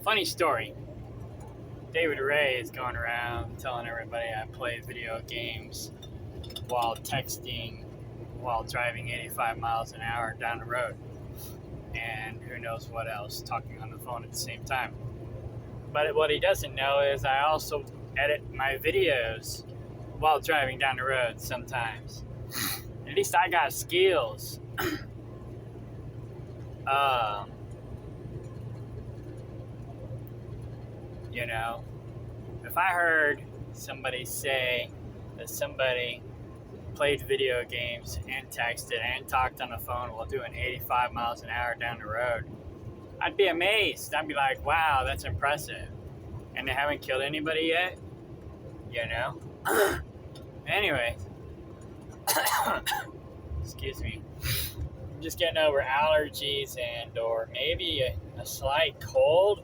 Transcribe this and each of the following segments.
Funny story. David Ray is going around telling everybody I play video games while texting, while driving 85 miles an hour down the road. And who knows what else, talking on the phone at the same time. But what he doesn't know is I also edit my videos while driving down the road sometimes. At least I got skills. You know, if I heard somebody say that somebody played video games and texted and talked on the phone while doing 85 miles an hour down the road, I'd be amazed. I'd be like, wow, that's impressive. And they haven't killed anybody yet, you know? Anyway, excuse me. I'm just getting over allergies and or maybe a slight cold.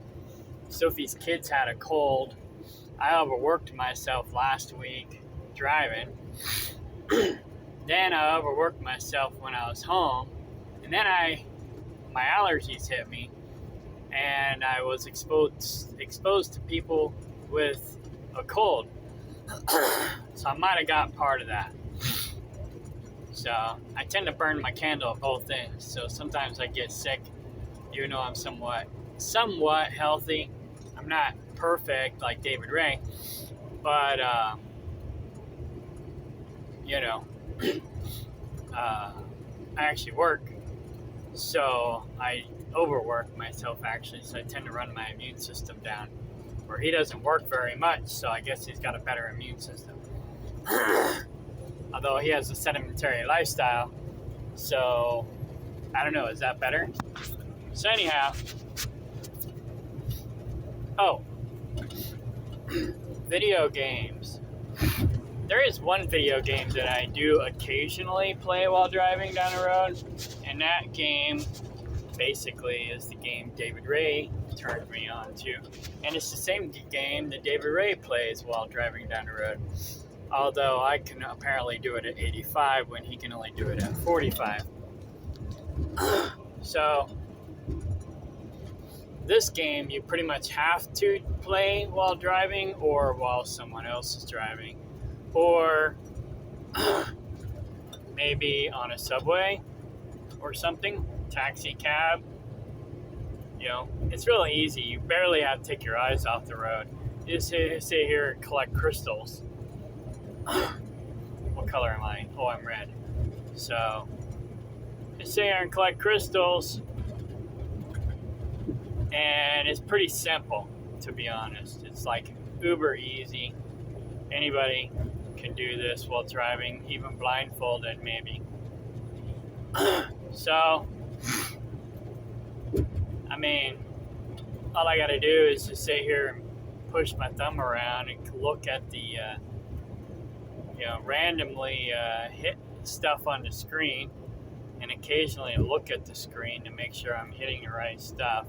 Sophie's kids had a cold. I overworked myself last week driving. Then I overworked myself when I was home. And then my allergies hit me. And I was exposed to people with a cold. So I might have got part of that. So I tend to burn my candle at both ends. So sometimes I get sick, even though I'm somewhat healthy. I'm not perfect like David Ray, but I actually work, so I overwork myself actually. So I tend to run my immune system down, where he doesn't work very much. So I guess he's got a better immune system. Although he has a sedentary lifestyle, so I don't know. Is that better? So anyhow. Oh, video games. There is one video game that I do occasionally play while driving down the road, and that game basically is the game David Ray turned me on to. And it's the same game that David Ray plays while driving down the road, although I can apparently do it at 85 when he can only do it at 45. So this game, you pretty much have to play while driving or while someone else is driving. Or maybe on a subway or something, taxi cab. You know, it's really easy. You barely have to take your eyes off the road. You just sit here and collect crystals. What color am I? Oh, I'm red. So, just sit here and collect crystals. And it's pretty simple, to be honest. It's like uber easy. Anybody can do this while driving, even blindfolded maybe. So, I mean, all I gotta do is just sit here and push my thumb around and look at the, randomly hit stuff on the screen, and occasionally look at the screen to make sure I'm hitting the right stuff.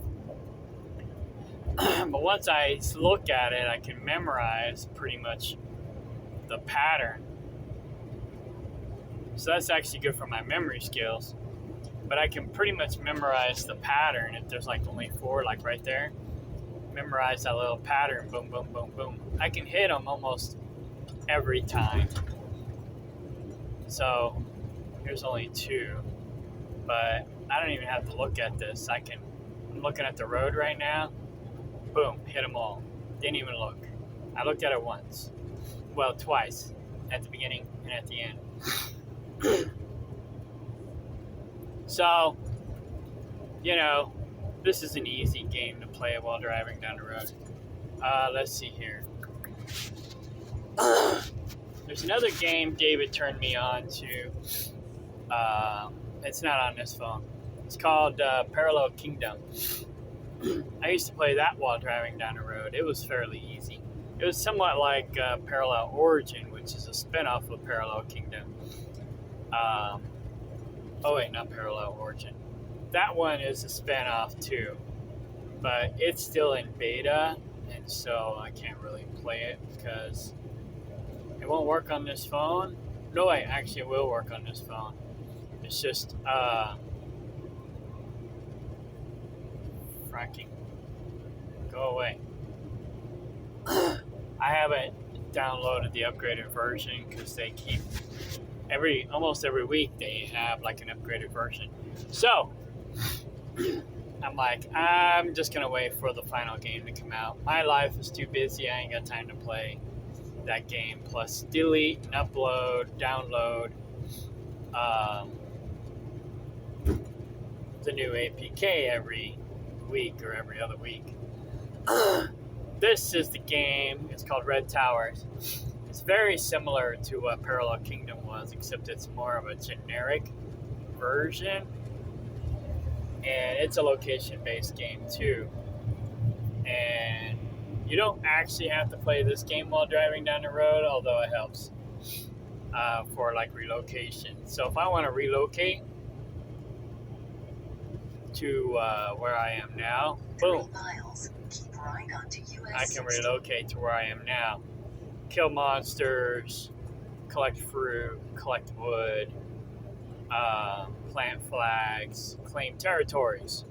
But once I look at it, I can memorize pretty much the pattern. So that's actually good for my memory skills. But I can pretty much memorize the pattern if there's like only 4, like right there. Memorize that little pattern, boom, boom, boom, boom. I can hit them almost every time. So here's only 2. But I don't even have to look at this. I'm looking at the road right now. Boom, hit them all. Didn't even look. I looked at it once. Well, twice. At the beginning and at the end. So, this is an easy game to play while driving down the road. Let's see here. There's another game David turned me on to. It's not on this phone. It's called Parallel Kingdom. I used to play that while driving down the road. It was fairly easy. It was somewhat like Parallel Origin, which is a spin-off of Parallel Kingdom. Not Parallel Origin. That one is a spin-off too, but it's still in beta, and so I can't really play it because it won't work on this phone. No, it will work on this phone. It's just fracking. Go away. I haven't downloaded the upgraded version because they keep almost every week they have like an upgraded version. So I'm like, I'm just gonna wait for the final game to come out. My life is too busy. I ain't got time to play that game. Plus delete and upload, download the new APK every week or every other week. This is the game. It's called Red Towers. It's very similar to what Parallel Kingdom was, except it's more of a generic version. And it's a location-based game too. And you don't actually have to play this game while driving down the road, although it helps for like relocation. So if I want to relocate to where I am now, boom, I can relocate to where I am now. Kill monsters, collect fruit, collect wood, plant flags, claim territories.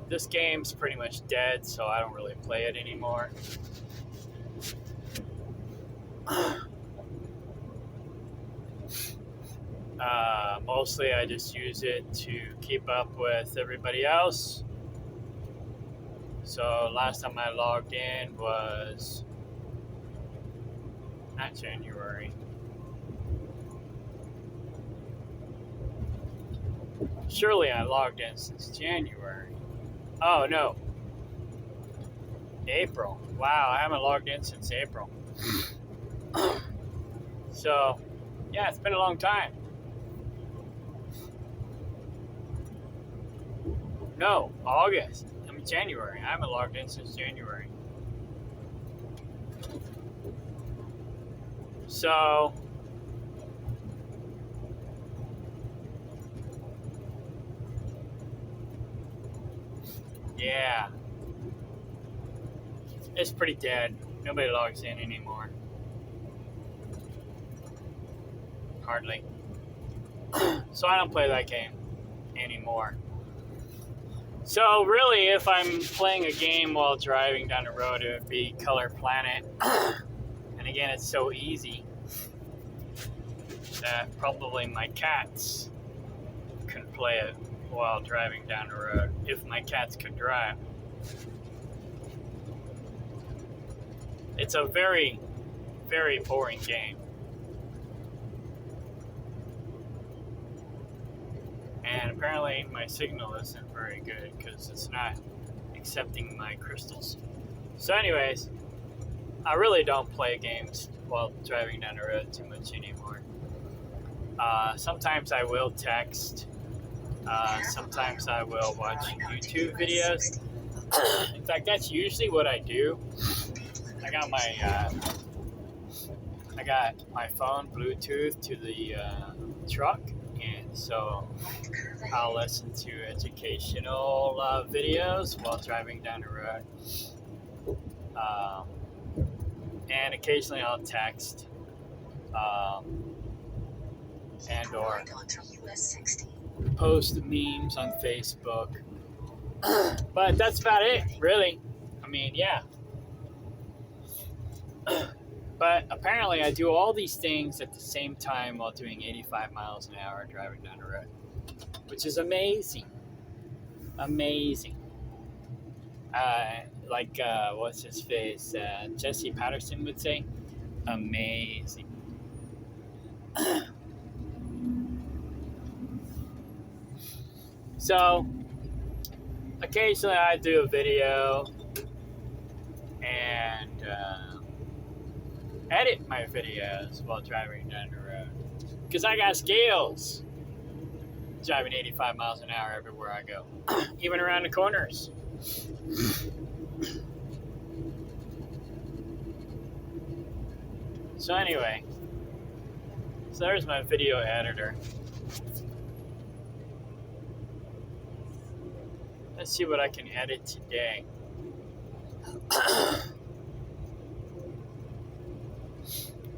This game's pretty much dead, so I don't really play it anymore. Mostly I just use it to keep up with everybody else. So last time I logged in was not January. Surely I logged in since January. Oh no, April. Wow, I haven't logged in since April. So yeah, it's been a long time. No, August. I mean January. I haven't logged in since January. So yeah, it's pretty dead. Nobody logs in anymore. Hardly. So I don't play that game anymore. So really, if I'm playing a game while driving down the road, it would be Color Planet. And again, it's so easy that probably my cats could play it while driving down the road, if my cats could drive. It's a very, very boring game. And apparently my signal isn't very good because it's not accepting my crystals. So anyways, I really don't play games while driving down the road too much anymore. Sometimes I will text. Sometimes I will watch YouTube videos. In fact, that's usually what I do. I got my phone Bluetooth to the truck, and so I'll listen to educational videos while driving down the road. And occasionally I'll text and or post memes on Facebook. But that's about it, really. I mean, yeah. But apparently I do all these things at the same time while doing 85 miles an hour driving down the road, which is amazing. Amazing. Like, what's his face? Jesse Patterson would say, amazing. So, occasionally I do a video and edit my videos while driving down the road. Because I got skills driving 85 miles an hour everywhere I go, even around the corners. So anyway, so there's my video editor. Let's see what I can edit today.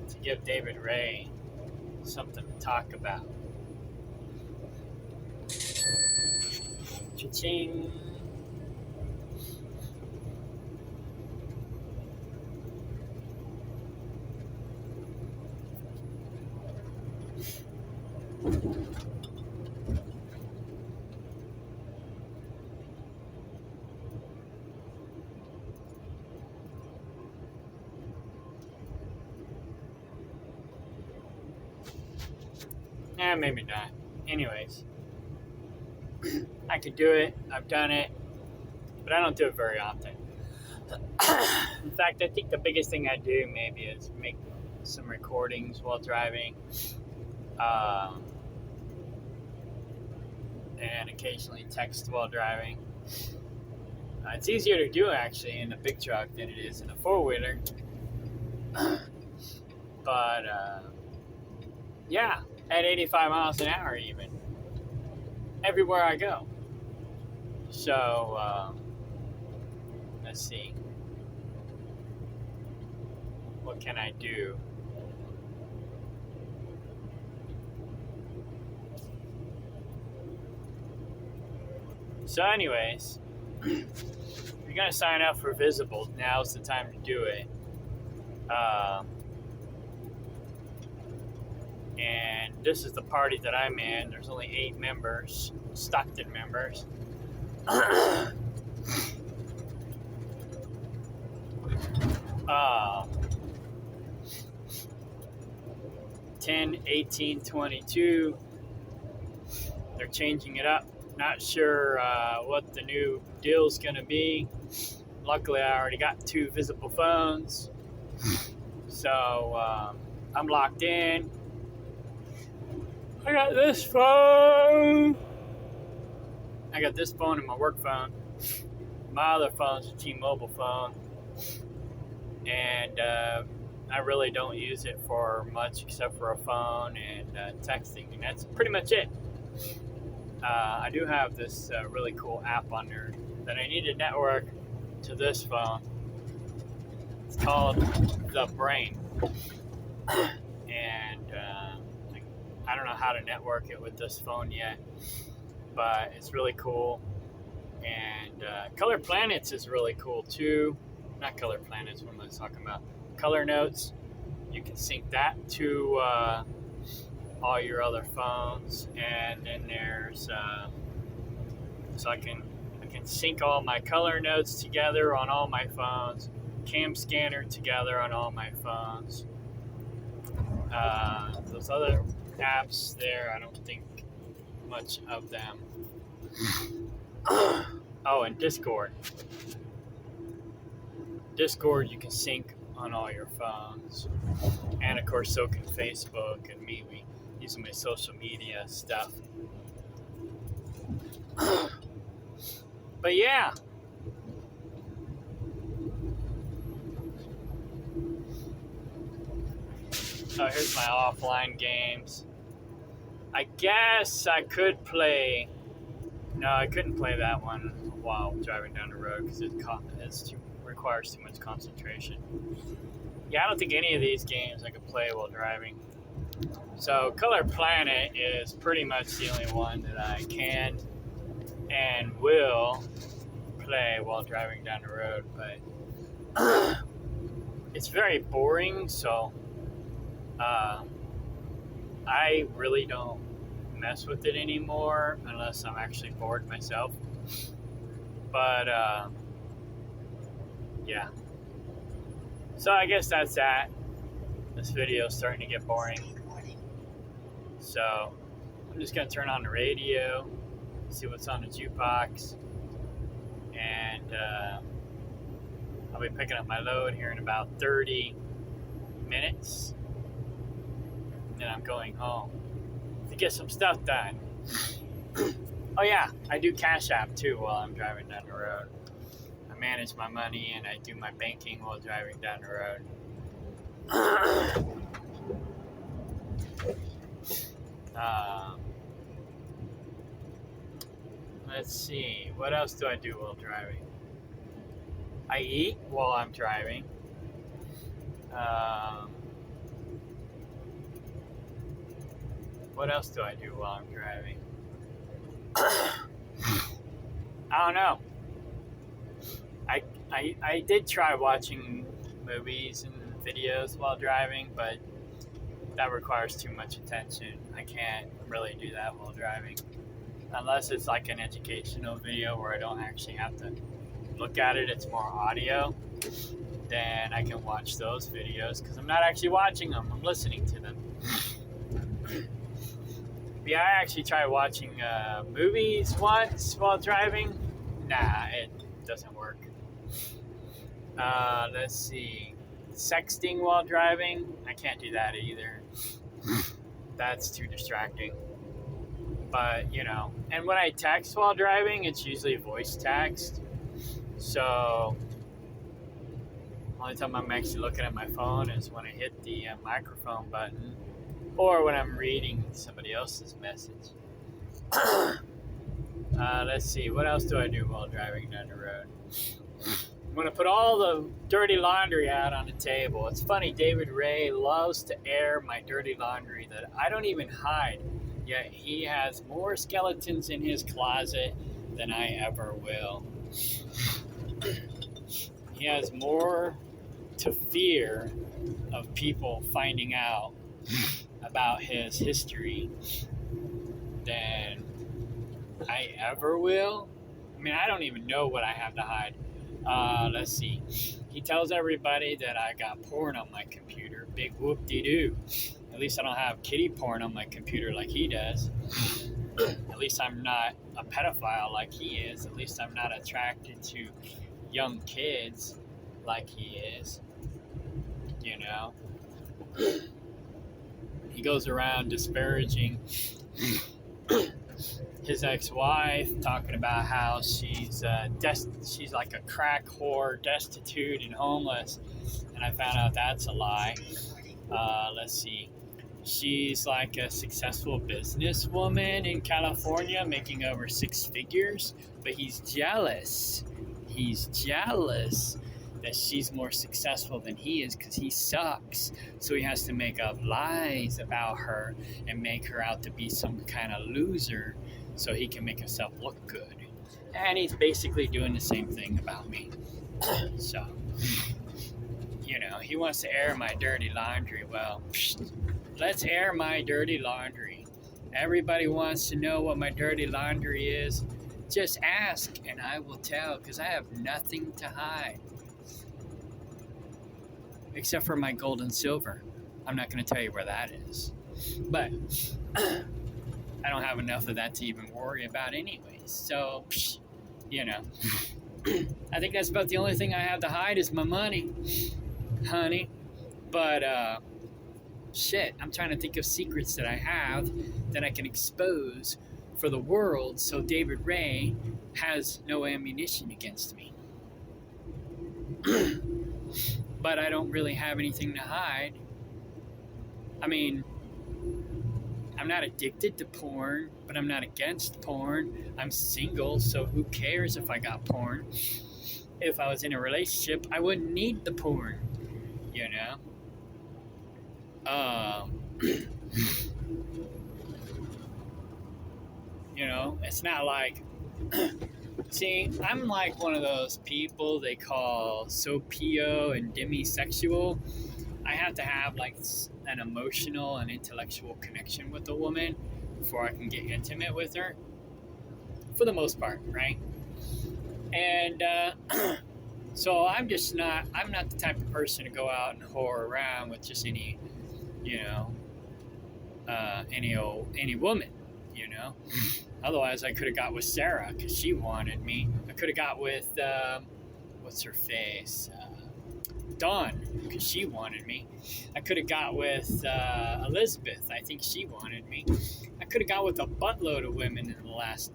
To give David Ray something to talk about. Cha-ching. Maybe not. Anyways, I could do it. I've done it, but I don't do it very often. In fact, I think the biggest thing I do maybe is make some recordings while driving, and occasionally text while driving. It's easier to do actually in a big truck than it is in a four-wheeler. But yeah, at 85 miles an hour even, everywhere I go. So let's see, what can I do? So anyways, if you're going to sign up for Visible, now's the time to do it. And this is the party that I'm in. There's only 8 members, Stockton members. 10, 18, 22. They're changing it up. Not sure what the new deal's gonna be. Luckily, I already got 2 Visible phones, so I'm locked in. I got this phone. I got this phone and my work phone. My other phone's a T-Mobile phone, and I really don't use it for much except for a phone and texting, and that's pretty much it. I do have this really cool app on there that I need to network to this phone. It's called The Brain, and I don't know how to network it with this phone yet, but it's really cool. And Color Planets is really cool too. Not Color Planets, what am I talking about? Color Notes. You can sync that to all your other phones, and then there's so I can sync all my color notes together on all my phones, Cam Scanner together on all my phones. Those other apps there, I don't think much of them. Oh, and Discord. Discord you can sync on all your phones, and of course so can Facebook and MeWe. Using my social media stuff. But yeah. Oh, here's my offline games. I guess I could play. No, I couldn't play that one while driving down the road because it requires too much concentration. Yeah, I don't think any of these games I could play while driving. So Color Planet is pretty much the only one that I can and will play while driving down the road, but it's very boring, so I really don't mess with it anymore unless I'm actually bored myself. But yeah, so I guess that's that. This video is starting to get boring. So I'm just going to turn on the radio, see what's on the jukebox, and I'll be picking up my load here in about 30 minutes. And then I'm going home to get some stuff done. Oh yeah, I do Cash App too while I'm driving down the road. I manage my money and I do my banking while driving down the road. Let's see, what else do I do while driving? I eat while I'm driving. What else do I do while I'm driving? I don't know. I did try watching movies and videos while driving, but that requires too much attention. I can't really do that while driving. Unless it's like an educational video where I don't actually have to look at it, it's more audio, then I can watch those videos because I'm not actually watching them, I'm listening to them. Yeah, I actually tried watching movies once while driving. Nah, it doesn't work. Let's see. Sexting while driving. I can't do that either. That's too distracting. But, and when I text while driving, it's usually voice text. So, only time I'm actually looking at my phone is when I hit the microphone button or when I'm reading somebody else's message. Let's see, what else do I do while driving down the road? I'm going to put all the dirty laundry out on the table. It's funny, David Ray loves to air my dirty laundry that I don't even hide. Yet he has more skeletons in his closet than I ever will. He has more to fear of people finding out about his history than I ever will. I mean, I don't even know what I have to hide. Let's see. He tells everybody that I got porn on my computer. Big whoop-de-doo. At least I don't have kitty porn on my computer like he does. At least I'm not a pedophile like he is. At least I'm not attracted to young kids like he is. He goes around disparaging his ex-wife, talking about how she's like a crack whore, destitute and homeless, and I found out that's a lie. Let's see. She's like a successful businesswoman in California, making over 6 figures, but he's jealous. He's jealous that she's more successful than he is because he sucks. So he has to make up lies about her and make her out to be some kind of loser so he can make himself look good. And he's basically doing the same thing about me. So, he wants to air my dirty laundry. Well, let's air my dirty laundry. Everybody wants to know what my dirty laundry is. Just ask and I will tell because I have nothing to hide. Except for my gold and silver. I'm not going to tell you where that is. But I don't have enough of that to even worry about anyways. So, I think that's about the only thing I have to hide is my money, honey. But, I'm trying to think of secrets that I have that I can expose for the world so David Ray has no ammunition against me. But I don't really have anything to hide. I mean, I'm not addicted to porn, but I'm not against porn. I'm single, so who cares if I got porn? If I was in a relationship, I wouldn't need the porn, It's not like... See, I'm like one of those people they call sopio and demisexual. I have to have like an emotional and intellectual connection with a woman before I can get intimate with her. For the most part, right? And so I'm not the type of person to go out and whore around with just any woman, Otherwise, I could have got with Sarah because she wanted me. I could have got with, what's her face? Dawn because she wanted me. I could have got with Elizabeth. I think she wanted me. I could have got with a buttload of women in the last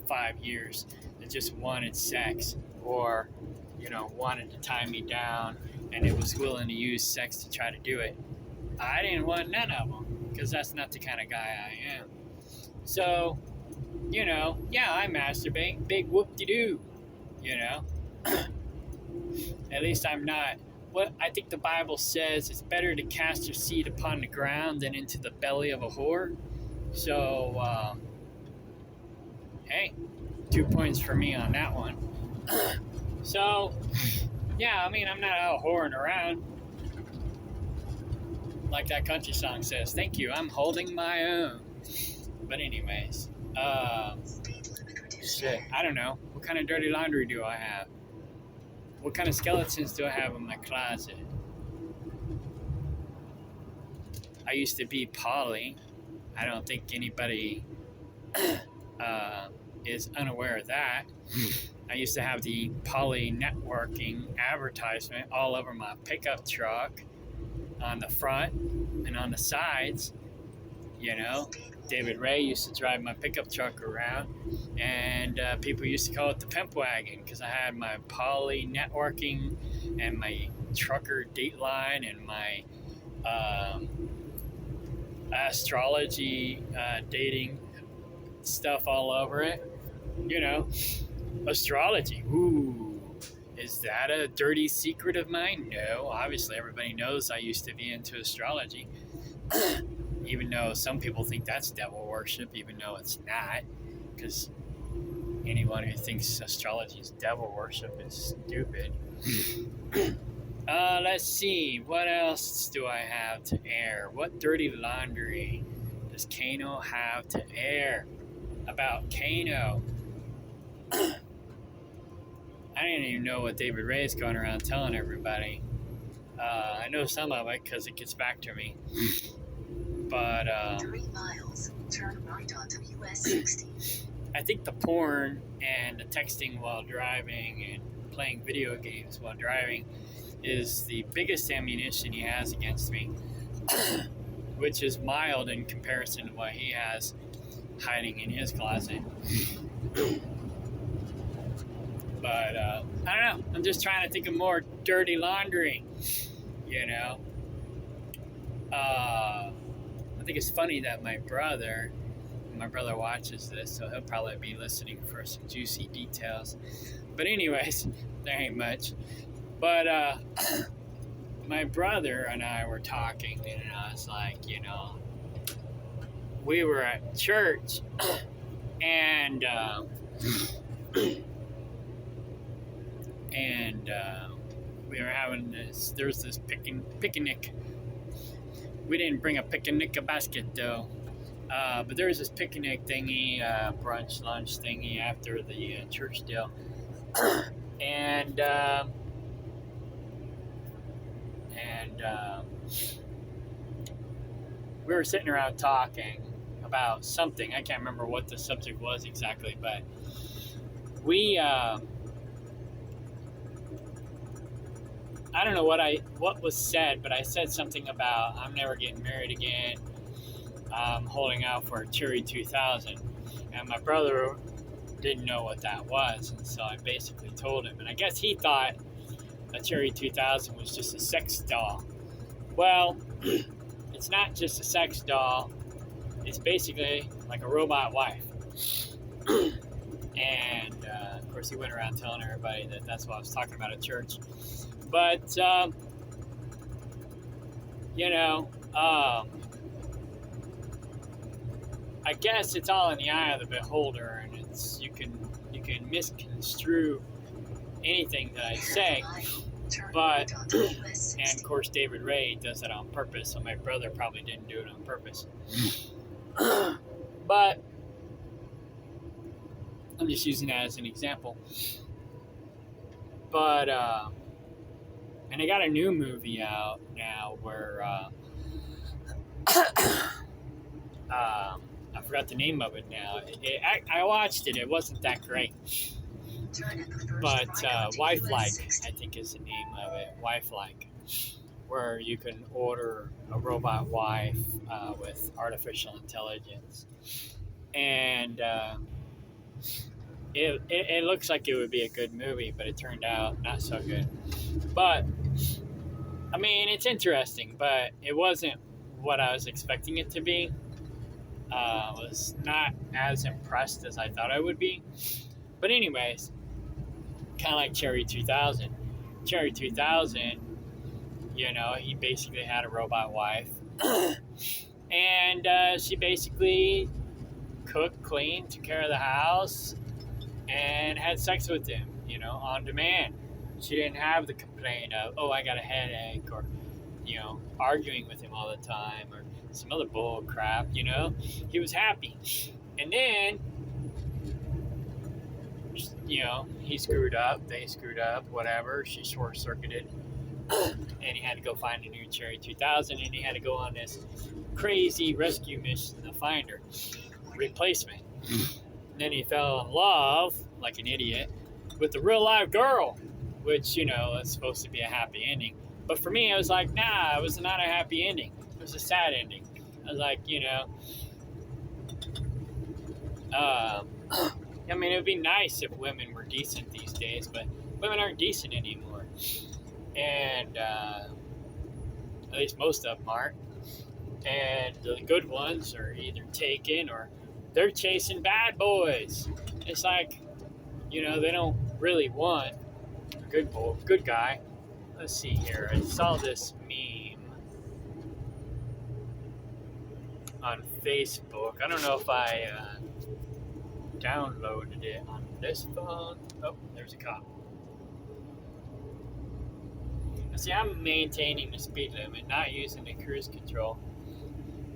5 years that just wanted sex or, wanted to tie me down and it was willing to use sex to try to do it. I didn't want none of them because that's not the kind of guy I am. So... I masturbate. Big whoop-de-doo, At least I'm not. What I think the Bible says it's better to cast your seed upon the ground than into the belly of a whore. So, hey, 2 points for me on that one. So, I'm not out whoring around. Like that country song says, thank you, I'm holding my own. But anyways... I don't know. What kind of dirty laundry do I have? What kind of skeletons do I have in my closet? I used to be poly. I don't think anybody is unaware of that. I used to have the Poly Networking advertisement all over my pickup truck on the front and on the sides. You know, David Ray used to drive my pickup truck around, and people used to call it the pimp wagon because I had my Poly Networking and my trucker Dateline and my astrology dating stuff all over it. You know, astrology. Ooh, is that a dirty secret of mine? No, obviously everybody knows I used to be into astrology. Even though some people think that's devil worship, even though it's not, because anyone who thinks astrology is devil worship is stupid. Let's see, what else do I have to air? What dirty laundry does Kano have to air about Kano? I didn't even know what David Ray is going around telling everybody. I know some of it because it gets back to me. But 3 miles, turn right onto US 60. I think the porn and the texting while driving and playing video games while driving is the biggest ammunition he has against me, which is mild in comparison to what he has hiding in his closet. But I don't know. I'm just trying to think of more dirty laundry, you know. I think it's funny that my brother watches this, so he'll probably be listening for some juicy details. But anyways, there ain't much. But my brother and I were talking, and I was like, you know, we were at church, and we were having this. There was this picnic. We didn't bring a picnic basket though, but there was this picnic thingy, brunch, lunch thingy after the church deal, and we were sitting around talking about something. I can't remember what the subject was exactly, but we. I don't know what was said, but I said something about I'm never getting married again. I'm holding out for a Cherry 2000, and my brother didn't know what that was, and so I basically told him. And I guess he thought a Cherry 2000 was just a sex doll. Well, it's not just a sex doll. It's basically like a robot wife. And of course, he went around telling everybody that that's what I was talking about at church. But, you know, I guess it's all in the eye of the beholder, and it's you can misconstrue anything that I say. But, and of course, David Ray does it on purpose, so my brother probably didn't do it on purpose. But I'm just using that as an example. But, and I got a new movie out now where I forgot the name of it now. I watched it. It wasn't that great. But Wife-like, I think is the name of it. Wife-like, where you can order a robot wife with artificial intelligence. And it looks like it would be a good movie, but it turned out not so good. But, I mean, it's interesting, but it wasn't what I was expecting it to be. I was not as impressed as I thought I would be. But anyways, kind of like Cherry 2000. Cherry 2000, you know, he basically had a robot wife. And she basically cooked, cleaned, took care of the house, and had sex with him, you know, on demand. She didn't have the complaint of, oh, I got a headache, or, you know, arguing with him all the time, or some other bull crap, you know. He was happy. And then, you know, he screwed up, they screwed up, whatever. She short-circuited, and he had to go find a new Cherry 2000, and he had to go on this crazy rescue mission to find her replacement. And then he fell in love, like an idiot, with the real live girl, which, you know, is supposed to be a happy ending. But for me, I was like, nah, it was not a happy ending. It was a sad ending. I was like, you know, I mean, it would be nice if women were decent these days, but women aren't decent anymore. And at least most of them aren't. And the good ones are either taken or they're chasing bad boys. It's like, you know, they don't really want a good guy. Let's see here. I saw this meme on Facebook. I don't know if I downloaded it on this phone. Oh, there's a cop. See, I'm maintaining the speed limit, not using the cruise control,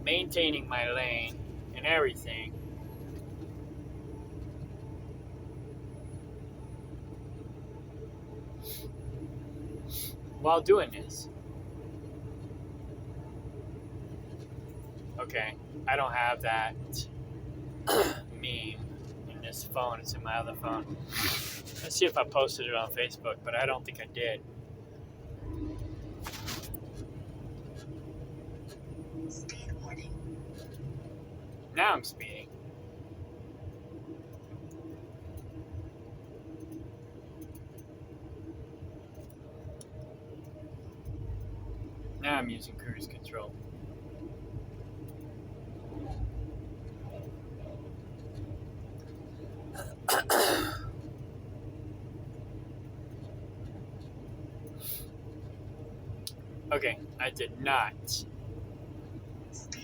maintaining my lane and everything. While doing this. Okay, I don't have that meme in this phone. It's in my other phone. Let's see if I posted it on Facebook, but I don't think I did. Speed warning. Now I'm speeding. Now I'm using cruise control. Okay, I did not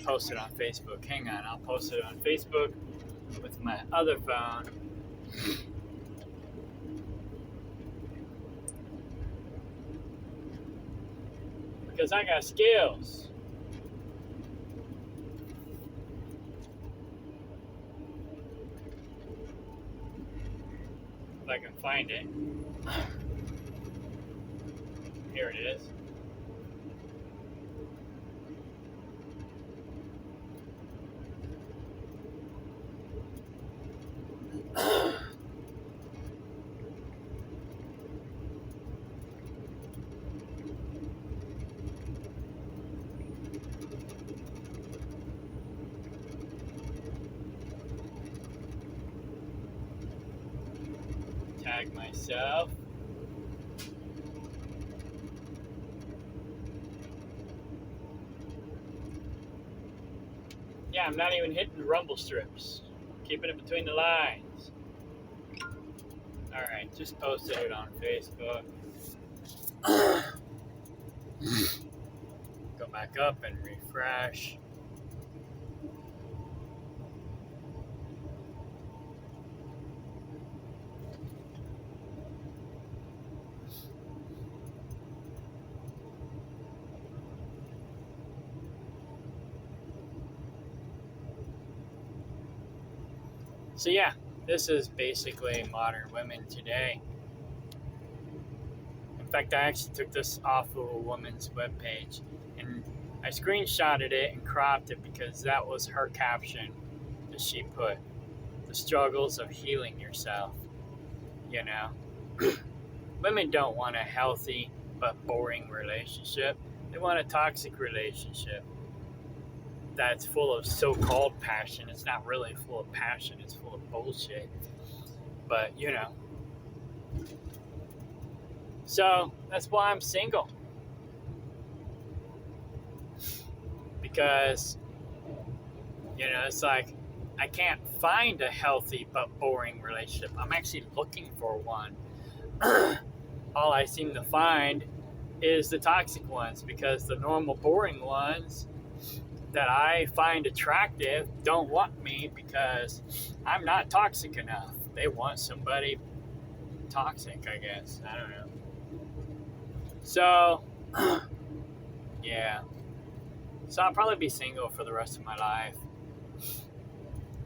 post it on Facebook. Hang on, I'll post it on Facebook with my other phone. Because I got skills. If I can find it. Here it is. Tag myself. Yeah, I'm not even hitting the rumble strips. Keeping it between the lines. Alright, just posted it on Facebook. Go back up and refresh. So yeah, this is basically modern women today. In fact, I actually took this off of a woman's webpage and I screenshotted it and cropped it because that was her caption that she put. The struggles of healing yourself, you know. Women don't want a healthy but boring relationship. They want a toxic relationship that's full of so-called passion. It's not really full of passion, it's full of bullshit. But, you know. So, that's why I'm single. Because, you know, it's like, I can't find a healthy but boring relationship. I'm actually looking for one. All I seem to find is the toxic ones, because the normal boring ones that I find attractive don't want me because I'm not toxic enough. They want somebody toxic, I guess. I don't know. So, yeah. So I'll probably be single for the rest of my life.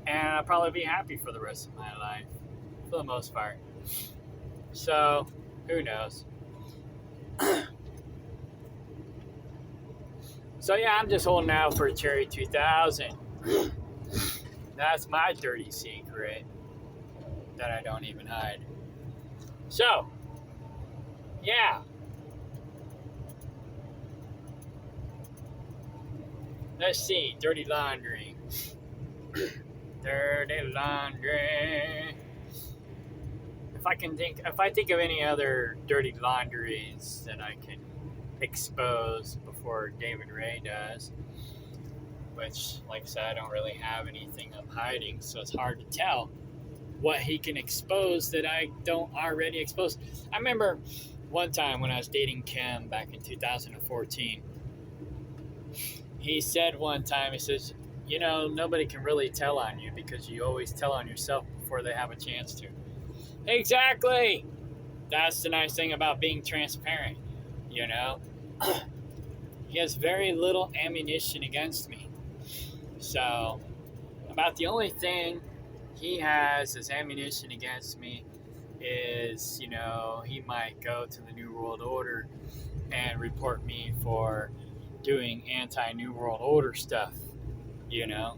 And I'll probably be happy for the rest of my life, for the most part. So, who knows? So yeah, I'm just holding out for a Cherry 2000. That's my dirty secret that I don't even hide. So, yeah. Let's see, dirty laundry. Dirty laundry. If I think of any other dirty laundries that I can expose before David Ray does, which, like I said, I don't really have anything I'm hiding, so it's hard to tell what he can expose that I don't already expose. I remember one time when I was dating Kim back in 2014, he said one time, he says, you know, nobody can really tell on you because you always tell on yourself before they have a chance to. Exactly! That's the nice thing about being transparent, you know? He has very little ammunition against me. So, about the only thing he has as ammunition against me is, you know, he might go to the New World Order and report me for doing anti-New World Order stuff, you know?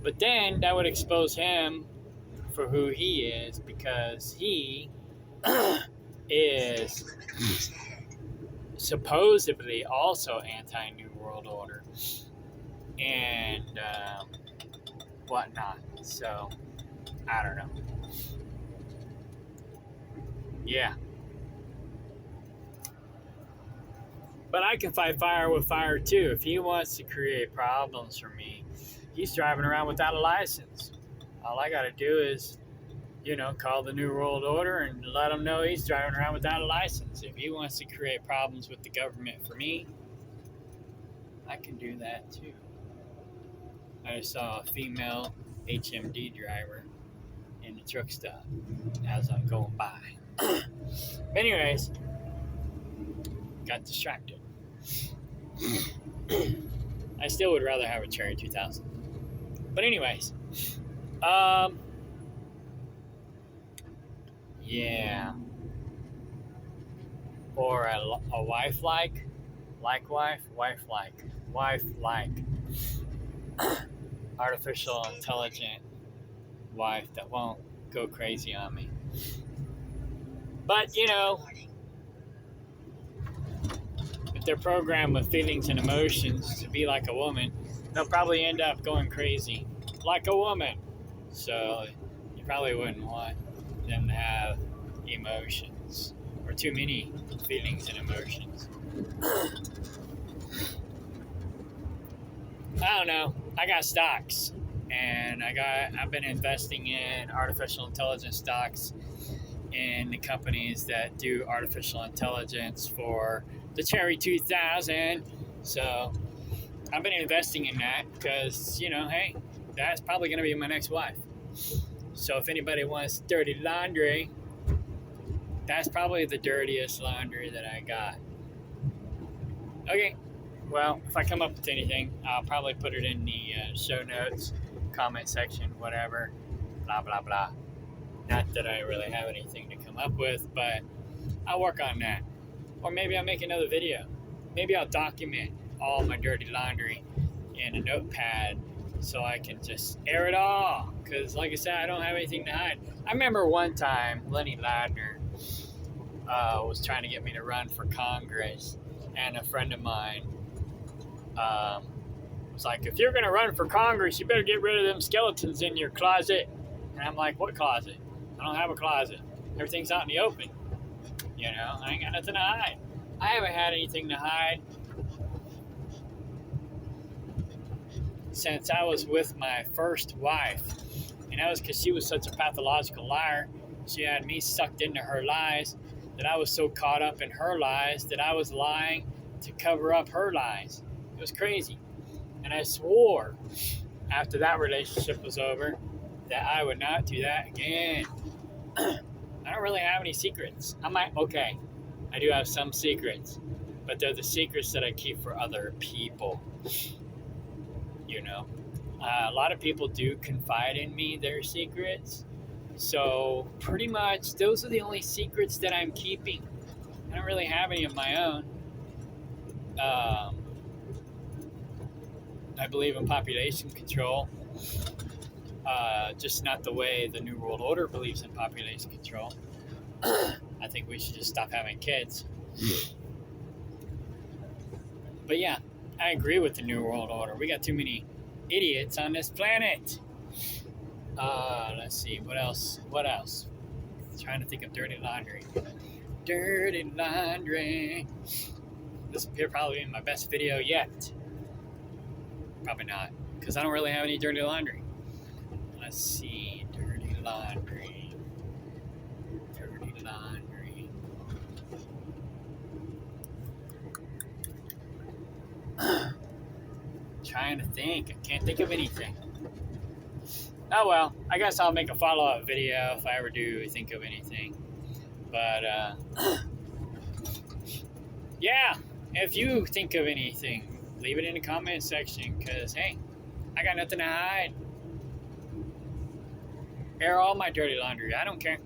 But then that would expose him for who he is, because he is supposedly also anti-New World Order and whatnot. So, I don't know. Yeah. But I can fight fire with fire too. If he wants to create problems for me, he's driving around without a license. All I got to do is, you know, call the New World Order and let him know he's driving around without a license. If he wants to create problems with the government for me, I can do that too. I saw a female HMD driver in the truck stop as I'm going by. But anyways, got distracted. I still would rather have a Cherry 2000. But anyways, yeah. Or a wife like artificial intelligent wife that won't go crazy on me. But, you know, if they're programmed with feelings and emotions to be like a woman, they'll probably end up going crazy like a woman. So you probably wouldn't want them to have emotions or too many feelings and emotions. I don't know. I got stocks, and I've been investing in artificial intelligence stocks in the companies that do artificial intelligence for the Cherry 2000. So I've been investing in that because, you know, hey, that's probably going to be my next wife. So if anybody wants dirty laundry, that's probably the dirtiest laundry that I got. Okay, well, if I come up with anything, I'll probably put it in the show notes, comment section, whatever, blah, blah, blah. Not that I really have anything to come up with, but I'll work on that. Or maybe I'll make another video. Maybe I'll document all my dirty laundry in a notepad so I can just air it all. Because, like I said, I don't have anything to hide. I remember one time Lenny Ladner was trying to get me to run for Congress, and a friend of mine was like, if you're going to run for Congress, you better get rid of them skeletons in your closet. And I'm like, what closet? I don't have a closet. Everything's out in the open. You know, I ain't got nothing to hide. I haven't had anything to hide since I was with my first wife. And that was because she was such a pathological liar. She had me sucked into her lies, that I was so caught up in her lies that I was lying to cover up her lies. It was crazy. And I swore after that relationship was over that I would not do that again. I don't really have any secrets. I do have some secrets, but they're the secrets that I keep for other people. You know, a lot of people do confide in me their secrets. So pretty much those are the only secrets that I'm keeping. I don't really have any of my own. I believe in population control. Just not the way the New World Order believes in population control. I think we should just stop having kids. But yeah, I agree with the New World Order. We got too many idiots on this planet. Let's see, what else? Trying to think of dirty laundry. Dirty laundry. This will probably be my best video yet. Probably not, because I don't really have any dirty laundry. Let's see, dirty laundry. Dirty laundry. Trying to think. I can't think of anything. Oh well, I guess I'll make a follow-up video if I ever do think of anything. But, yeah, if you think of anything, leave it in the comment section, because, hey, I got nothing to hide. Air all my dirty laundry. I don't care.